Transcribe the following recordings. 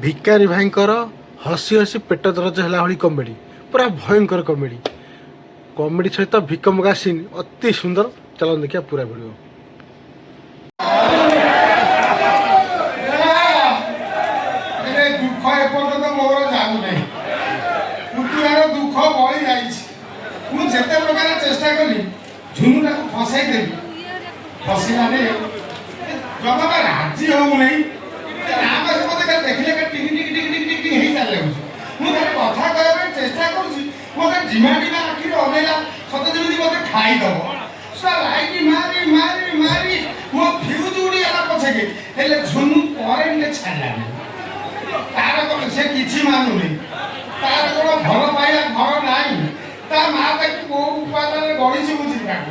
ଭିକାରୀ ଭାଇଙ୍କର ହସି ହସି ପେଟ ଦରଜ ହେଲା ଭଳି କମେଡ଼ି, ପୁରା ଭୟଙ୍କର କମେଡ଼ି। କମେଡ଼ି ସହିତ ଭିକ ମଗା ସିନ୍ ଅତି ସୁନ୍ଦର। ଚାଲନ୍ତୁ ଦେଖିବା ପୁରା ଭିଡ଼ିଓ। ଦୁଃଖ ଏପର୍ଯ୍ୟନ୍ତ ମୋର ଯାଉନାହିଁ। ପୁତୁରାର ଦୁଃଖ ବଳି ଯାଇଛି। ମୁଁ ଯେତେ ପ୍ରକାର ଚେଷ୍ଟା କଲି ଝୁନୁଟାକୁ ଫସାଇ ଦେବି, ଫସିଲାନି। ଜମା ରାଜି ହଉନାହିଁ। ମତେ ଦେଖିଲେ ଟିକି ଟିକି ଟିକି ଟିକି ଟିକି ହେଇ ଚାଲି ଯାଉଛି। ମୁଁ ତାର କଥା କହିବା ପାଇଁ ଚେଷ୍ଟା କରୁଛି, ମତେ ଢିମା ଢିମା ଆଖିରେ ଅନେଇଲା, ସତେ ଯେମିତି ମତେ ଖାଇଦବ। ଲାଇଟ୍ ମାରି ମାରି ମାରି ମୋ ଫ୍ୟୁଜ୍ ଉଡ଼ିଗଲା ପଛକେ, ହେଲେ ଝୁନୁ କରେଣ୍ଟ ଛାଡ଼ିଲାନି। ତାର କ'ଣ ସେ କିଛି ମାନୁନି। ତାର କ'ଣ ଭଲ ପାଇବା ଘର ନାହିଁ। ତା ମା ତାକୁ କୋଉ ଉପାଦାନରେ ଗଢ଼ିଛି ବୁଝି ତାକୁ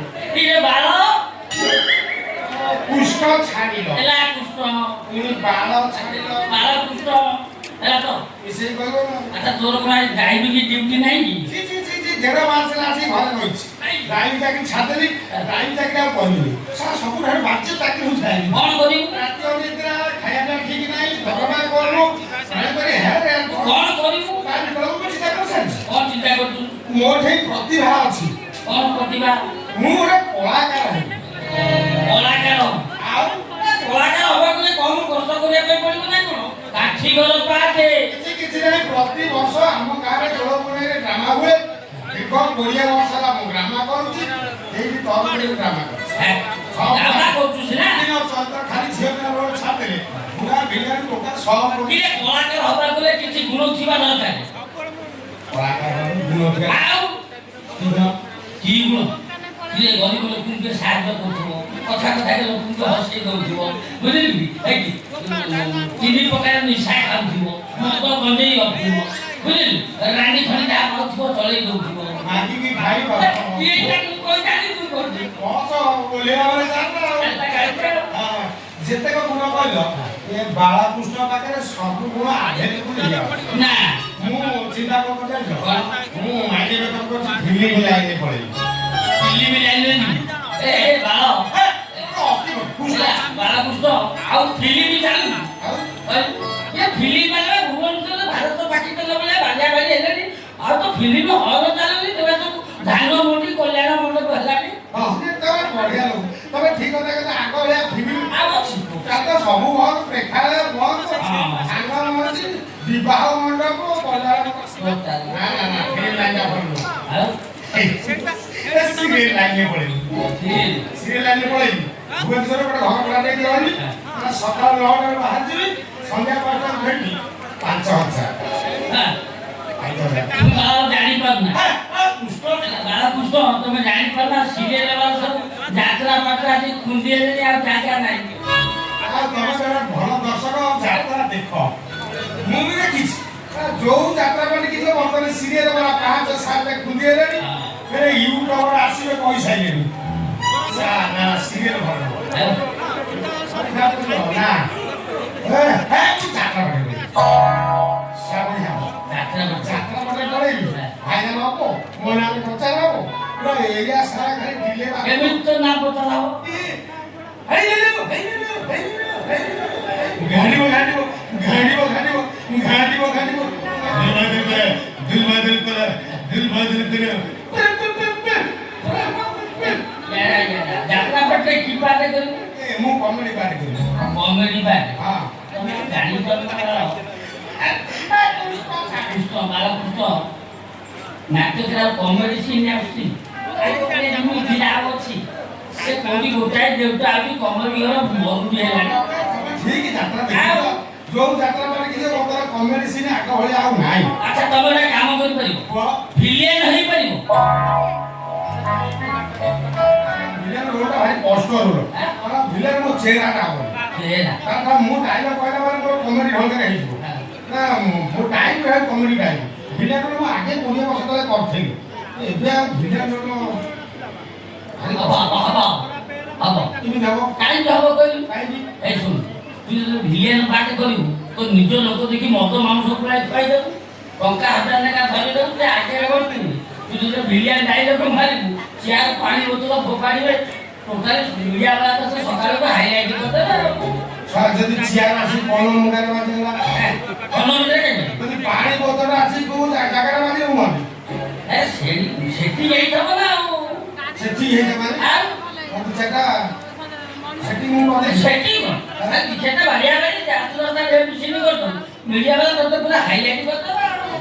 କୁଷ୍ଠ ଛାଡ଼ିଲ, ବାଳ ଛାଡ଼ିଲ, ହେଲା ତ ମିଶେଇ କହିବ ନା। ଆଚ୍ଛା ତୋର କ'ଣ ଗାଈବି କି ଡ୍ୟୁଟି ନାହିଁ କି? ଦେଢ଼ ମାସ ହେଲା ଆସି ଘରେ ରହିଛି। ଡ୍ରାଇଭିଂ ଚାକିରି ଛାଡ଼ିଦେଲି, ଡ୍ରାଇଭିଂ ଚାକିରି ଆଉ କରିବିନି। ସବୁଠାରୁ ବାଜ୍ୟ ଚାକିରି ମୁଁ ଛାଡ଼ିଲି। କ'ଣ କରିବୁ? ରାତି ଅନିଦ୍ରା, ଖାଇବା ପାଇଁ ଠିକ ନାହିଁ, ଦରମା କମ, କ'ଣ କରିବୁ? ଚିନ୍ତା କରିସାରିଛି। କ'ଣ ଚିନ୍ତା କରୁଛୁ? ମୋଠି ପ୍ରତିଭା ଅଛି। କ'ଣ ପ୍ରତିଭା? ମୁଁ ଗୋଟେ କଳାକାର ହେବି। କଳାକାର? ଆଉ କଳାକାର ହବାକୁ ହେଲେ କମ କଷ୍ଟ କରିବା ପାଇଁ ପଡ଼ିବ ନା କ'ଣ? କାଠି ଘର ପାଠେ କିଛି ନାହିଁ। ପ୍ରତି ବର୍ଷ ଆମ ଗାଁରେ ଦୋଳ ପୂର୍ଣ୍ଣିମାରେ ଡ୍ରାମା ହୁଏ। ଦୀର୍ଘ 20 ବର୍ଷ ହେଲା ମୁଁ ଡ୍ରାମା କରୁଛି। ଏଇଠି ତରଫରୁ ଡ୍ରାମା କରୁଛି। ଡ୍ରାମା କରୁଛୁ ସିନା, ଖାଲି ଝିଅ ପିଲା ଛାଡ଼ିଦେଲେ ପୁରା ଭିତରେ ଟୋଟାଲ 100 ଟିକେ କଳାକାର ହବାକୁ ହେଲେ କିଛି ଗୁଣ ଥିବା ଦରକାର। କଳାକାର ଗୁଣ ଥିବା। ଆଉ କି ଗୁଣ? କିଏ ଗରିବ ଲୋକଙ୍କୁ ଟିକେ ସାହାଯ୍ୟ କରୁଥିବ, କଥା କଥାରେ ଲୋକଙ୍କୁ ହସେଇ ଦଉଥିବ, ବୁଝିଲୁ କି? ଏଇଠି 3 ପ୍ରକାର ନିଶା ଖାଉଥିବ, ମଦ ଗଞ୍ଜେଇ ହଉଥିବ, ବୁଝିଲୁ? ରାଣୀ ଖଣି ଯାହା ପାଉଥିବ ଚଳେଇ ଦଉଥିବ। ମାଗିକି ଖାଇବ। ଏଇଟା ମୁଁ କହିଥାନ୍ତି, ତୁ କରୁଛୁ ଯେତେକ ଗୁଣ କହିଲ, ଏ ବାଳକୃଷ୍ଣ ପାଖରେ ସବୁ ଗୁଣ ଆଭେଲେବୁଲ ହେଇଯାଉଛି। ନା ମୁଁ ଚିନ୍ତା କରୁଛି, ମୁଁ ମାଇଣ୍ଡ ମେକଅପ୍ କରୁଛି, ଫିଲ୍ମ ଲାଇନରେ ପଳେଇବି। ଫିଲ୍ମ ଲାଇନରେ ଏ ବାଳ ବାଳକୃଷ୍ଣ ଆଉ ଫିଲ୍ମ ଚାଲୁ। ଏ ଫିଲ୍ମ ବାଲା ଭୁବନେଶ୍ୱର ଭାରତ ପାକିସ୍ତାନ ଭଳିଆ ବାଲିଆ ବାଲି ହେଲେଣି, ଆଉ ତ ଫିଲ୍ମ ହଲ ଚାଲୁନି। ତେବେ ତ ଧାନ ମଣ୍ଡି କଲ୍ୟାଣ ମଣ୍ଡପ ହେଲାଣି। ବଢିଆ ଲୋକ, ତମେ ଠିକ କଥା କହିଲ। ଆଗ ଭଳିଆ ଫିଲ୍ମ ଆଉ ଅଛି ତ ସବୁ ବନ୍ଦ, ପ୍ରେକ୍ଷାଳୟ ବନ୍ଦ, ସାଙ୍ଗ ମଣ୍ଡି, ବିବାହ ମଣ୍ଡପ, କଲ୍ୟାଣ ଫିଲ୍ମ ଲାଇନ ସିରିଏଲ ଲାଇନରେ ପଳେଇବି। ସିରିଏଲ ଲାଇନରେ ପଳେଇବି। ଭୁବନେଶ୍ୱରରେ ଗୋଟେ ଘର ଭଡ଼ା ଦେଇକି ରହିବି। ସକାଳ 9ଟାରେ ବାହାରିଯିବି, ସନ୍ଧ୍ୟା 5ଟାରେ ଫେରିବି। 5,000 ଜାଣିପାରୁନା ବାଳକୃଷ୍ଣ, ତମେ ଜାଣିପାରୁନା ସିରିଏଲ ବାଲା ସବୁ ଯାତ୍ରା ପାତ୍ରା ଆଜି ଖୁନ୍ଦି ହେଲେଣି, ଆଉ ଜାଗା ନାହିଁ। ଆଉ ତମେ ଜଣେ ଭଲ ଦର୍ଶକ, ଯାତ୍ରା ଦେଖ। ମୁଁ ବି ଦେଖିଛି। ଯୋଉ ଯାତ୍ରା ପାର୍ଟି କିଛି ବର୍ତ୍ତମାନ ସିରିଏଲ ବାଲା 5-7 ଖୁନ୍ଦି ହେଲେଣି। ଫେରେ ୟୁଟ୍ୟୁବର ଆସିବେ କହିସାରିଲେଣି। ନା ସିରିଏଲ ଭଲ ନା। ଯାତ୍ରା ପାର୍ଟି ଯାତ୍ରା ପାର୍ଟି ପଳେଇବି। ଭାଇନା ହବ, ମୋ ନାଁରେ ପ୍ରଚାର ହବ, ପୁରା ଏରିଆ ସାରା ଖାଲି ଡିଲେ। ଏମିତି ତ ନା ପଚାର ହବ। ଘାଣିବ ଘାଣିବ ଘାଣିବ ଘାଣିବ ଘାଣିବ ଘାଣିବ। ଯାତ୍ରା ପାଟେ କି ପାଟେ କରିବୁ? ମୁଁ କମେଡି ପାର୍ଟ କରିବି। କମେଡି ପାଟେ? ହଁ। ତମେ ଜାଣିପାରୁନା ବାଳକୃଷ୍ଣ ନାଟକରେ ଆଉ କମେଡି ସିନ୍ ଆସୁଛି। ଅଛି ସେ କୋଉଠି ଗୋଟାଏ ଦେଉଟା ଆଉ କମେଡି ଘର ମରୁଡ଼ି ହେଲାଣି। ଠିକ ଯାତ୍ରା ଦେଖିବ। ଯୋଉ ଯାତ୍ରା ପାର୍ଟି କିଛି ବର୍ତ୍ତମାନ କମେଡି ସିନ୍ ଆଗ ଭଳିଆ ଆଉ ନାହିଁ। ଆଚ୍ଛା ତମେ ଗୋଟେ କାମ କରିପାରିବ, ଭିଲିଆନ ହେଇପାରିବ। ଭିଲିଆନ ରୋଲଟା ଭାରି କଷ୍ଟ ରୋଲ। ଭିଲିଆନ ମୋ ଚେହେରାଟା ହବନି। ମୁଁ ଡାଇଲଗ କହିଲା ମାନେ ମୋର କମେଡି ଢଙ୍ଗରେ ହେଇଯିବ। ନା ମୋ ଟାଇମ୍ ରହେ କମେଡି ଟାଇମ୍। ଭିଲିଆନ ମୁଁ ଆଗେ 20 ବର୍ଷ ତଳେ କରିଥିଲି। ଏବେ ଆଉ ଭିଲିଆନ ରୋଲ ହବ କେମିତି ହବ? କାହିଁକି ହବ କହିଲୁ? କାହିଁକି? ଏଇ ଶୁଣ, ତୁ ଯେତେବେଳେ ଭିଲିଆନ ପାଠ କରିବୁ, ତୋ ନିଜ ଲୋକ ଦେଖି ମଦ ମାଂସ ପୁରା ଖୁଆଇଦେବୁ, ଟଙ୍କା 1000 ଲେଖା ଧରିଦେବୁ, ସେ ଆଗରେ ବସିଥିବୁ। ତୁ ଯେତେବେଳେ ଭିଲିଆନ ଡାଇଲଗ ମାରିବୁ, ଚେୟାର ପାଣି ବୋତଲ ଫୋପାଡ଼ିବେ, ଟୋଟାଲି ମିଡ଼ିଆ ବାଲା ତ ସକାଳକୁ ହାଇଲାଇଟ୍ କରିଦେବେ। ଯଦି ଚେୟାର ଆସି କଣ ମୁଣ୍ଡରେ ବାଜିଲା କୋଉ ଜାଗାରେ ମାରିବ ମୁଁ ମାରି ସେଠି ଯାଇଥିବ ନା ଆଉ ସେଠି ହେଇଥା ମାନେ ଆଉ ମୁଁ ସେଟା ସେଠି ମୁଁ ମାରି ସେଠି କଣ ସେଟା ବାଡ଼ିଆ ବାଡ଼ି ରାତି ଦଶଟା ସିନି କରିଦେବ ମିଡ଼ିଆ ବାଲା ତତେ ପୁରା ହାଇଲାଇଟ୍ କରିଦେବ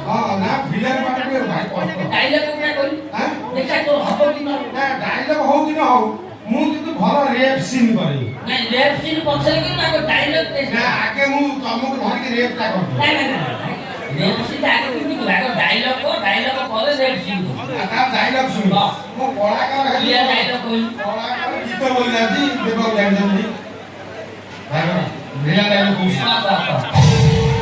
ହଁ ନା ଭିଲେନ ପାଟେ ଭାଇ କଷ୍ଟ ଡାଇଲଗ ପୁରା କରି ହାଁ ଦେଖିଆ ତୋ ହବ କି ନ ନା ଡାଇଲଗ ହଉ କି ନ ହଉ ମୁଁ କିନ୍ତୁ ଭଲ ରେପ୍ ସିନ୍ କରିବି ନାଇଁ ରେପ୍ ସିନ୍ ପଛରେ କିନ୍ତୁ ଆଗ ଡାଇଲଗ ନା ଆଗେ ମୁଁ ତମକୁ ଧରିକି ରେପ୍ ଟା କରିବି ନାଇଁ ରେପ୍ ସିନ୍ ଆଗ କେମିତି କର ଆଗ ଡାଇଲଗ ପରେ ରେପ୍ ସିନ୍ ତା ଡାଇଲଗ ଶୁଣ ମୁଁ କଳାକାର ହେଲି କ୍ଲିୟର ଡାଇଲଗ କହିଲି କଳାକାର ଗୀତ ବୋଲି ଯାନ୍ତି ଦେବାକୁ ଜାଣିଛନ୍ତି ଭାଇ ଭିଲା ଡାଇଲଗ କହୁଛି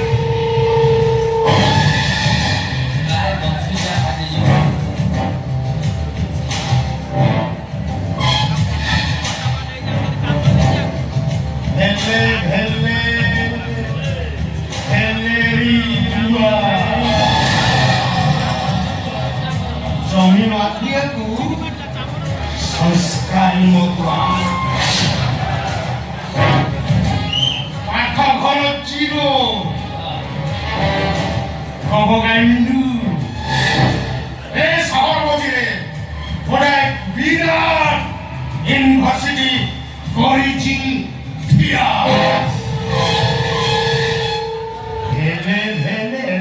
जमी मातिया को संस्कारी मकुआ पाठ घर चिरो खबगाइंडू ए शहर मझिरे गोटे विराट यूनिवर्सिटी करिछि थिया भेले भेले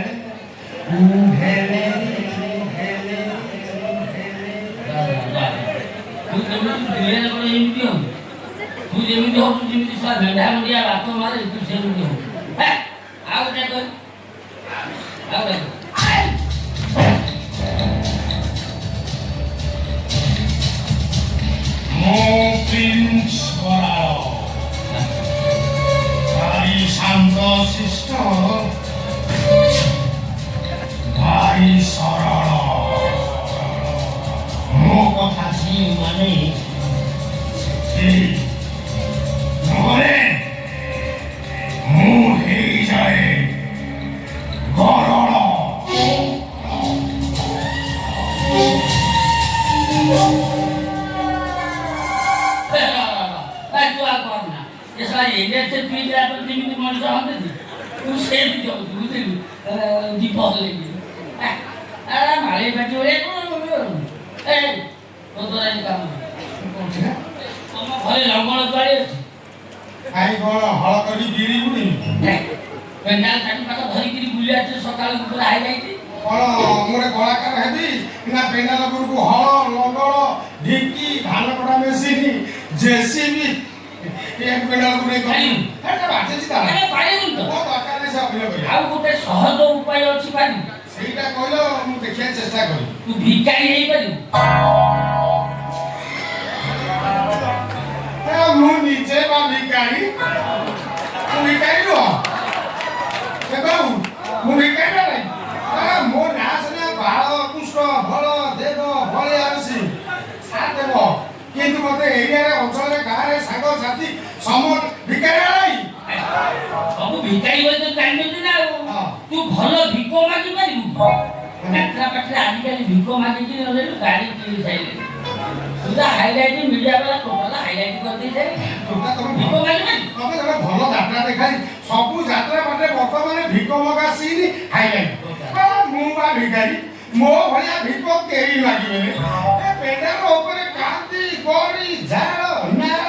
भेले तू जेमिति हो तू जेमिति सा मेढा मुंडिया बात मारे तू सेमिति हो हे आउ टे कर आउ टे मो प्रिंस कराओ भारी शांत शिष्ट भारी सरल मो कथा जी माने नहले मु हेई जाए गरल तू आ करना ये सारा इंडिया से पी गया तो जेमिति मनुष्य होते तू सेमिति हो तू बुझली दीप लेगी अरे माले बैठी रे ए तो तोरा काम घरे ଲଙ୍ଗଳ ଗାଡ଼ି ଅଛି କାଇଁ କଣ ହଳ କରି ବିରି ବୁଣି ପେଣ୍ଡାଲ ଚାଟି ପାଖ ଧରିକିରି ବୁଲି ଆସିଛି ସକାଳୁ ଉପରେ ହାଇଲାଇଟ୍ କଣ ମୁଁ ଗୋଟେ କଳାକାର ହେବି ନା ପେଣ୍ଡାଲ ଉପରକୁ ହଳ ଲଙ୍ଗଳ ଢିଙ୍କି ଧାନ କଟା ମେସିନ୍ ଜେସିବି ଏକ ପେଣ୍ଡାଲକୁ ନେଇ କରି ଏଟା ବାଜେଛି ତାର ଆରେ ପାରିବୁନି ତ ମୋ ଦରକାର ନାହିଁ ସେ ଅଭିନୟ କରିବା ଆଉ ଗୋଟେ ସହଜ ଉପାୟ ଅଛି ପାରିବୁ ସେଇଟା କହିଲ ମୁଁ ଦେଖିବାକୁ ଚେଷ୍ଟା କରିବି ତୁ ଭିକାରୀ ହେଇପାରିବୁ ମୁଁ ନିଜେ ବା ଭିକାରୀ ମୁଁ ଭିକାରୀ ନୁହଁ ଦେଖୁ ମୁଁ ଭିକାରୀ ନାହିଁ ମୋ ନାଁ ସିନା ବାଳ କୁଷ୍ଠ ଭଲ ଦେବ ଭଳିଆ ଅଛି ସାଥ ଦେବ କିନ୍ତୁ ମତେ ଏରିଆରେ ଅଞ୍ଚଳରେ ଗାଁରେ ସାଙ୍ଗସାଥି ସମସ୍ତ ଭିକାରୀ ନାହିଁ ସବୁ ଭିକାରୀ ବୋଲି ତ ଜାଣିଛନ୍ତି ନା ଆଉ ତୁ ଭଲ ଭିକ ମାଗି ପାରିବୁ ଯାତ୍ରା ପାଖରେ ଆଜିକାଲି ଭିକ ମାଗିକି ନହେଲେ ଗାଡ଼ି କିଣି ସାରିଲେ ପୁରା ହାଇଲାଇଟ୍ ମିଡ଼ିଆ ବାଲା ଟୋଟାଲ ହାଇଲାଇଟ୍ କରିଦେଇছে ଭିକ ମାଗି ତମେ ଜଣେ ଭଲ ଯାତ୍ରା ଦେଖାଇ ସବୁ ଯାତ୍ରା ପାଖରେ ବର୍ତ୍ତମାନ ଭିକ ମଗା ସିନ୍ ହାଇଲାଇଟ୍ ମୁଁ ବା ଭିକାରୀ ମୋ ଭଳିଆ ଭିକ କେହି ମାଗିବେନି ଏ ପେଣ୍ଡାଲ ଉପରେ କାନ୍ତି ଗଡ଼ି ଝାଳ ନାଳ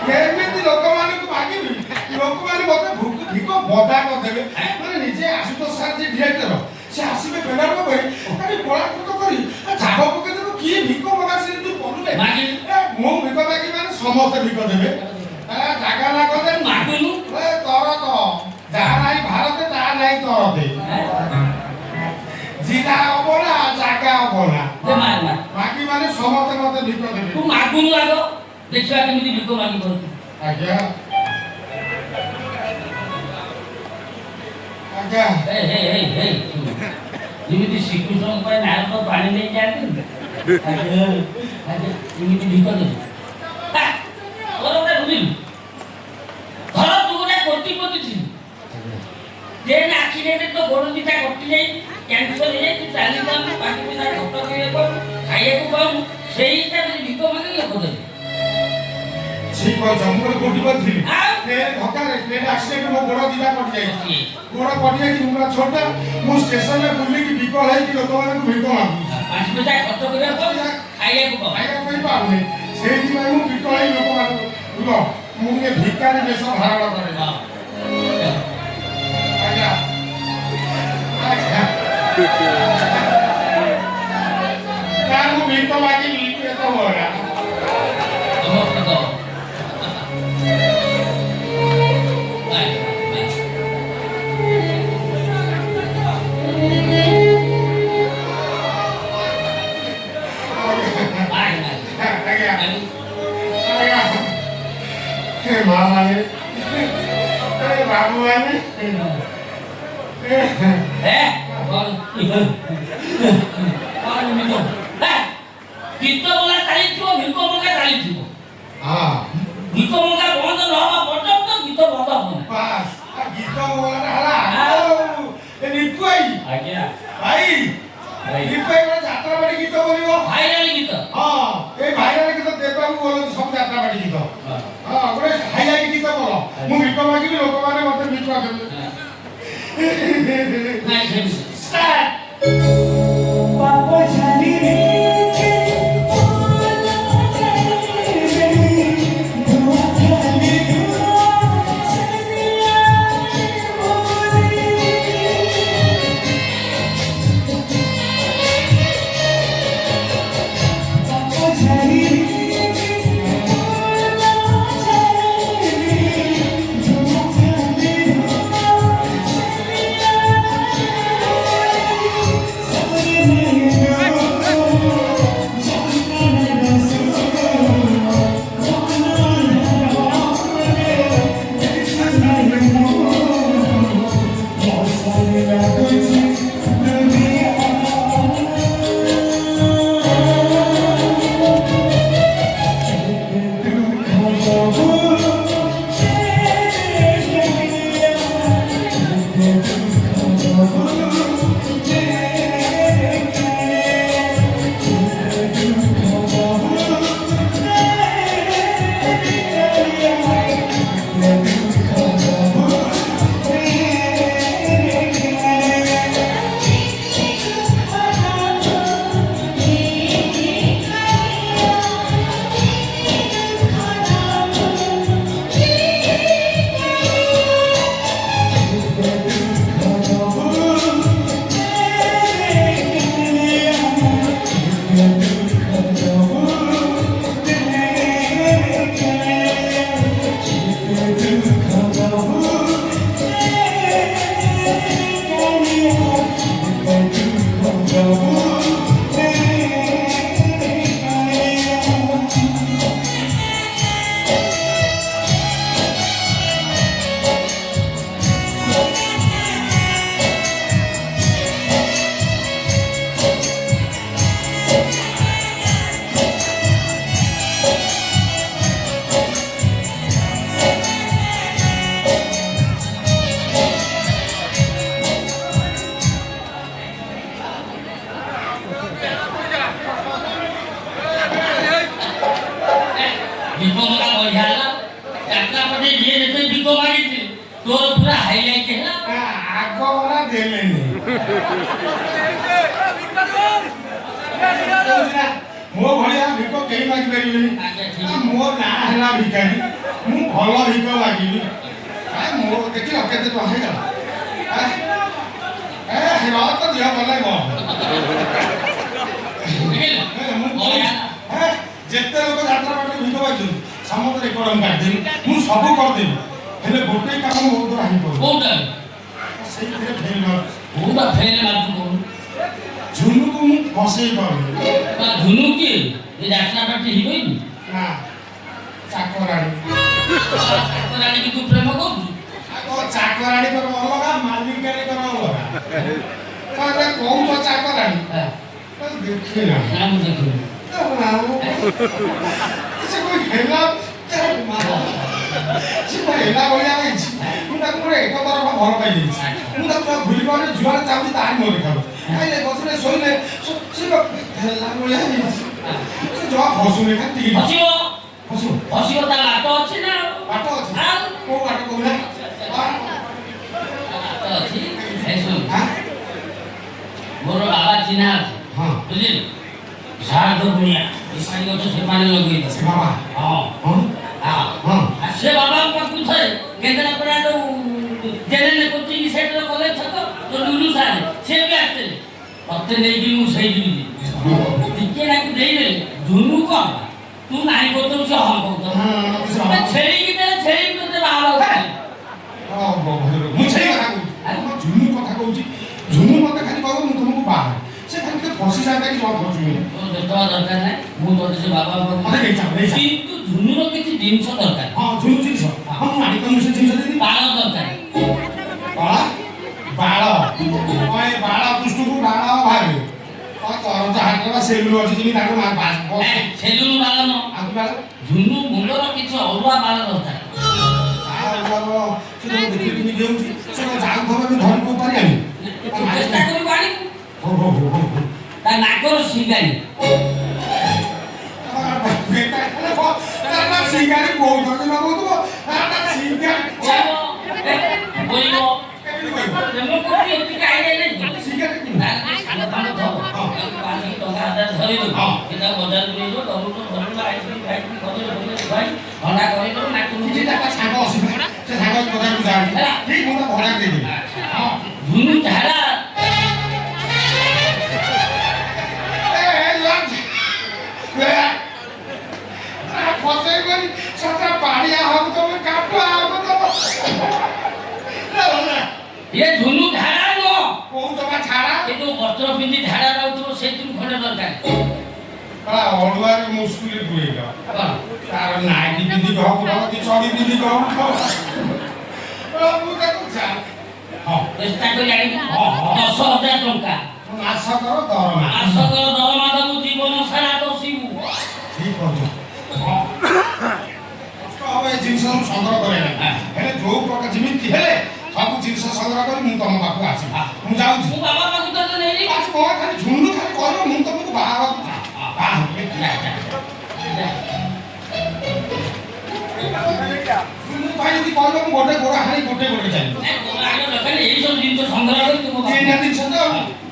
କେମିତି ଲୋକମାନଙ୍କୁ ମାଗିବି ଲୋକମାନେ ମତେ ଭିକ ବଦା କରିଦେବେ ମାନେ ନିଜେ ଆଶୁତୋଷ ସାର୍ ଯିଏ ଡିରେକ୍ଟର ସେ ଆସିବେ ପେଣ୍ଡାଲ ଉପରେ ଖାଲି କଳାକୃତ କରି ଚାପ ପକେଇଦେବେ କିଏ ଭିକ ମଗା ସିନ୍ ତୁ କରୁନେ ମୁଁ ଭିକ ମାଗି ମାନେ ସମସ୍ତେ ଭିକ ଦେବେ ଜାଗା ନା କଲେ ମାଗୁନୁ ତର ତ ଯାହା ନାହିଁ ଭାରତ ତାହା ନାହିଁ ତରତେ ଜିଲ୍ଲା ହବ ନା ଜାଗା ହବ ନା ମାଗି ମାନେ ସମସ୍ତେ ମତେ ଭିକ ଦେବେ ତୁ ମାଗୁନୁ ଆଗ ଦେଖିବା କେମିତି ଭିକ ମାଗି ପାରୁଛୁ ଆଜ୍ଞା ଆଜ୍ଞା ଯେମିତି ଶ୍ରୀକୃଷ୍ଣଙ୍କ ପାଇଁ ନାରଦ ପାଣି ନେଇ ଯାଆନ୍ତି ଏମିତି ଭିକ ଦେବେ ବୁଝିଲୁ ଧର ତୁ ଗୋଟେ କୋଟିପତି ଥିଲୁ ट्रेन एक्सीडेंट तो गोड़ दिटा कटि जाई कैंसर हे तू चाली पाऊ बाकी पिना डॉक्टर के पाऊ खाइए को पाऊ सेही हिसाब से भिको मांगे लोक दे ठीक ଠିକ କହିଛ ମୁଁ ଗୋଟେ କୋଟି କରିଥିଲି ଆଉ? ଟ୍ରେନ ଧକ୍କାରେ ଟ୍ରେନ ଆକ୍ସିଡେଣ୍ଟ ମୋ ଗୋଡ଼ ଦିଟା କଟି ଯାଇଛି ଗୋଡ଼ କଟି ଯାଇଛି ମୁଁ ପୁରା ଛୋଟ ମୁଁ ଷ୍ଟେସନରେ ବୁଲିକି ବିକଳ ହେଇକି ଲୋକମାନଙ୍କୁ ଭିକ ମାଗୁଛି 5 ପଇସା ଖର୍ଚ୍ଚ କରିବା ପରେ ଖାଇବାକୁ କହ। ଖାଇବା ପାଇଁ ପାରୁନି ସେଇଥିପାଇଁ ମୁଁ ବିକଳ ହେଇ ଲୋକମାନଙ୍କୁ ରୁହ ମୁଁ ଟିକେ ଭିକାରୀ ବେଶ ଧାରଣ କରେ ହଁ। ଆଜ୍ଞା ଆଜ୍ଞା ନା ମୁଁ ଭିକ ମାଗିବି ଏତ ବରା ସମସ୍ତେ କହ। Bye, bye. Bye, bye. ଆଜ୍ଞା ବାଏ। ଆଜ୍ଞା ହେ ମା ମାନେ ଏ ବାବୁ ମାନେ ଏ, କଣ? କଣ ଭିକ? ହେ, ଗୀତ ବୋଲା ଚାଲିଥିବ ଭିକ ମଗା ଚାଲିଥିବ ହଁ ଭିକ ମଗା ବନ୍ଦ ନ ହବା ପର୍ଯ୍ୟନ୍ତ ଗୀତ ବନ୍ଦ ହବନି। ବାସ୍ ଗୀତ ବୋଲାଟା ହେଲା ଏ ରିତୁ ଭାଇ ଆଜ୍ଞା ଭାଇ ଭାଇ ରିତୁ ଭାଇ ଗୋଟେ ଯାତ୍ରା ବାଡ଼ି ଗୀତ ବୋଲିବ ଭାଇରାଲ ଗୀତ ହଁ এই ভাইরাল গীত দেবাবু বলুন সব যাত্রা বাড়ি গীত হ্যাঁ গোটে হাইলাইট গীত বল ମୁଁ ଭିକ ମାଗିବି ଲୋକମାନେ ମତେ ଭିକ ଦେବେ ନାଇଁ ସେମିତି ଷ୍ଟାର୍ଟ पापा जानी रे दुआ खाली दुआ सनिया मोरी पापा जानी रे दुआ खाली दुआ ଭିକ ମଗା ବଢିଆ ହେଲା ଯାତ୍ରା ପଟେ ଯିଏ ଯେତେ ଭିକ ମାଗିଛି ତୋର ପୁରା ହାଇଲାଇଟ ହେଲା। ଆଗ ଗଲା ଦେଲେନି ମୋ ଭଳିଆ ଭିକ କେହି ମାଗି ପାରିବେନି ମୋ ନାଁ ହେଲା ଭିକାରୀ ମୁଁ ଭଲ ଭିକ ମାଗିବି ମୋ ଦେଖିଲ କେତେ ଟଙ୍କା ହେଇଗଲା ରହ ତ ଦେହ ଭଲ ଲାଗିବ ଯେତେ ଲୋକ ଯାତ୍ରା ପାଟି ଭିକ ମାଗୁଛନ୍ତି ସମସ୍ତେ ରେକର୍ଡ କାଟିଦେବି ମୁଁ ସବୁ କରିଦେବି ହେଲେ ଗୋଟେ କାମ ମୋ ଦ୍ୱାରା ହେଇପାରିବ କୋଉଟା ସେଇଥିରେ ଫେଲ୍ ମାରୁଛି କୋଉଟା ଫେଲ ମାରୁଛୁ କହୁନୁ? ଝୁନୁକୁ ମୁଁ ଫସେଇ ପାରୁନି ତା ଧୁନୁ କିଏ ଏ ଯାତ୍ରା ପାଟି ହିରୋଇନି ନା ଚାକରାଣୀ ରାଣୀକି ତୁ ପ୍ରେମ କରୁଛୁ ଚାକରାଣୀ କର ଅଲଗା ମାଲିକାଣୀ କର ଅଲଗା ତାହେଲେ କହୁଛ ଚାକରାଣୀ ଦେଖି ନା ନା ମୁଁ ଦେଖିନି ସେ କଣ ହେଲା ସେ କଣ ହେଲା ଭଳିଆ ହେଇଛି ମୁଁ ତାକୁ ଗୋଟେ ଏକ ତରଫ ଭଲ ପାଇଯାଇଛି ମୁଁ ତାକୁ ଭୁଲି ପାରୁନି ଯୁଆଡ଼େ ଚାହୁଁଛି ତାହା ମୋର ଖାଉଛି ଖାଇଲେ ଗଛରେ ଶୋଇଲେ ସେ ହେଲା ଭଳିଆ ହେଇଛି ସେ ଜମା ଫସୁନି ଖାଲି ହସିବ ଫସି ହସିବ ହସିବ ତା ବାଟ ଅଛି ନା ବାଟ ଅଛି ଆଉ କୋଉ ବାଟ କହୁନା ବାଟ ଅଛି ଏ ଶୁଣ ହଁ ମୋର ବାବା ଚିହ୍ନା ଅଛି ହଁ ବୁଝିଲୁ ସାର୍ଦ ଗୁଣିଆ ଏପାଣି ଗଛ ସେପାଣି ଲଗେଇ ସେ ବାବା ହଁ ହଁ ହଁ ହଁ ଆଉ ସେ ବାବାଙ୍କ ପାଖକୁ ଥରେ କେନ୍ଦ୍ରାପଡ଼ା ଯୋଉ ଜେନେରାଲ କୋଚିଂ ସେଣ୍ଟର କଲେଜ ଛକ ଯୋଉ ଲୁଲୁ ସାର୍ ସେ ବି ଆସିଥିଲେ ମତେ ନେଇକି ମୁଁ ସେଇଠି ଯିବି ଟିକେ ତାକୁ ଦେଇଦେଲି ଝୁନୁ କଣ ତୁ ନାହିଁ କହୁଥିବୁ ସେ ହଁ କହୁଥିବ ଛେଳିକି ଦେଲେ ଛେଳିକି ତୋତେ ବାହାର ମୁଁ ସେଇ କଥା କହୁଛି ଝୁନୁ କଥା କହୁଛି ଝୁନୁ ମତେ ଖାଲି କହିବ ମୁଁ ତମକୁ ବାହା ସେ ଖାଲି ଟିକେ ଫସି ଯାଆନ୍ତା କି ଜମା ଫସୁନି ଦରକାର ନାହିଁ ମୁଁ ତୋତେ ସେ ବାବା ମତେ ନେଇଯାଅ ନେଇଯାଅ କିନ୍ତୁ ଝୁନୁର କିଛି ଜିନିଷ ଦରକାର ହଁ ଝୁନୁ ଜିନିଷ ହଁ ମୁଁ ମାଣିକ ସେ ଜିନିଷ ଦେଇଦେବି ବାଳ ଦରକାର ବାଳ ବାଳ କଏ ବାଳ କୃଷ୍ଣକୁ ବାଳ ଭାବେ ତୋର ଯାହା କଲା ସେଲୁନ ଅଛି ଯେମିତି ତାକୁ ସେଲୁନ ବାଳ ନୁହଁ ଆକୁ ବାଳ ଝୁନୁ ମୁଣ୍ଡର କିଛି ଅରୁଆ ବାଳ ଦରକାର ସେ ତ ଦେଖିକି ହେଉଛି ସେ ଯାଉ ଖବର ବି ଧରି କୋଉ ପାରିଆନି ଚେଷ୍ଟା କରିବୁ ଆଣିବୁ ହଉ ହଉ ହଉ ହଉ ତା ନାକର ସିଙ୍ଗାଣି ସିଙ୍ଗାରି ବହୁତ ଅଛି ବାବୁଥିବ ସିଙ୍ଗାରି କହିବ ମୁଁ କୋଠି ଏତିକି ଆଇଡିଆ ନାହିଁ ସିଙ୍ଗାରି ଟଙ୍କା ଧରିଲୁ ସେଟା ବଜାରକୁ ନେଇଯିବ ତମକୁ ଧରିଲୁ ଆଇସ୍କ୍ରିମ୍ ଫାଇସ୍କ୍ରିମ୍ ଭାଇ ଥଣ୍ଡା କରିଦେବୁ ନାକୁ କିଛି ତାଙ୍କ ସାଙ୍ଗ ଅସୁବିଧା ସେ ସାଙ୍ଗ ବଜାରକୁ ଯାଆନ୍ତି ଠିକ ମୁଁ ତା ଭଡ଼ା ଦେଇଦେବି ହଁ ଝୁନୁ ଝାଡ଼ା ଫସେଇ କରି ସେଟା ବାଡ଼ିଆ ହବ ତମେ କାଟୁଆ ହବ ଏ ଝୁନୁ ଝାଡ଼ା ନୁହଁ କୋଉ ଜମା ଛାଡା ଏ ଯୋଉ ବସ୍ତ୍ର ପିନ୍ଧି ଝାଡ଼ା ଯାଉଥିବ ସେଇଥିରୁ ଖଣ୍ଡେ ଦରକାର ଅଳୁଆରେ ମୁସ୍କୁଲି ପୁରେଇଲ ତାର ନାଇଟି ପିନ୍ଧି ଘକୁ କି ଚଡ଼ି ପିନ୍ଧି ଘକୁ ମୁଁ ତାକୁ ହଁ ଚେଷ୍ଟା କରି ଆଣିବି 10,000 ଟଙ୍କା ମାସକର ଦରମା ମାସକର ଦରମା ଦେବୁ ଜୀବନ ସାରା ଦୋଷିବୁ ଠିକ ଅଛି କଷ୍ଟ ହବ ଏ ଜିନିଷ ସଂଗ୍ରହ କରିବା ହେଲେ ଯୋଉ ପ୍ରକାର ଯେମିତି ହେଲେ ସବୁ ଜିନିଷ ସଂଗ୍ରହ କରି ମୁଁ ତମ ପାଖକୁ ଆସିବି ମୁଁ ଯାଉଛି ମୁଁ ବାବା ପାଖକୁ ତତେ ନେଇଯିବି ଆଜି ମୋ ଖାଲି ଝୁଣ୍ଡୁ ଖାଲି କହିବ ମୁଁ ତମକୁ ବାହା ହେବାକୁ ଝୁଣ୍ଡୁ ଭାଇ ଯଦି କହିବ ମୁଁ ଗୋଟେ ଗୋଡ଼ ହାଣି ଗୋଟେ ଚାଲିବ ଏଇ ସବୁ ଜିନିଷ ସଂଗ୍ରହ କରି ତୁମ ଏଇନା ଜିନିଷ ତ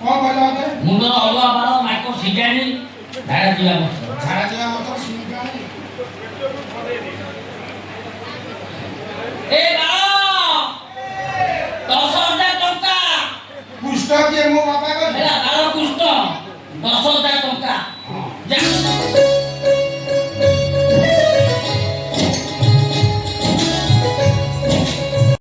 କଣ କହିଲ ମତେ ମୁଣ୍ଡର ଅରୁଆ ବାଳ ନାକ ସିଜାଣି ଝାଡ଼ା ଯିବା ଝାଡ଼ା ଯିବା ମତେ ଏ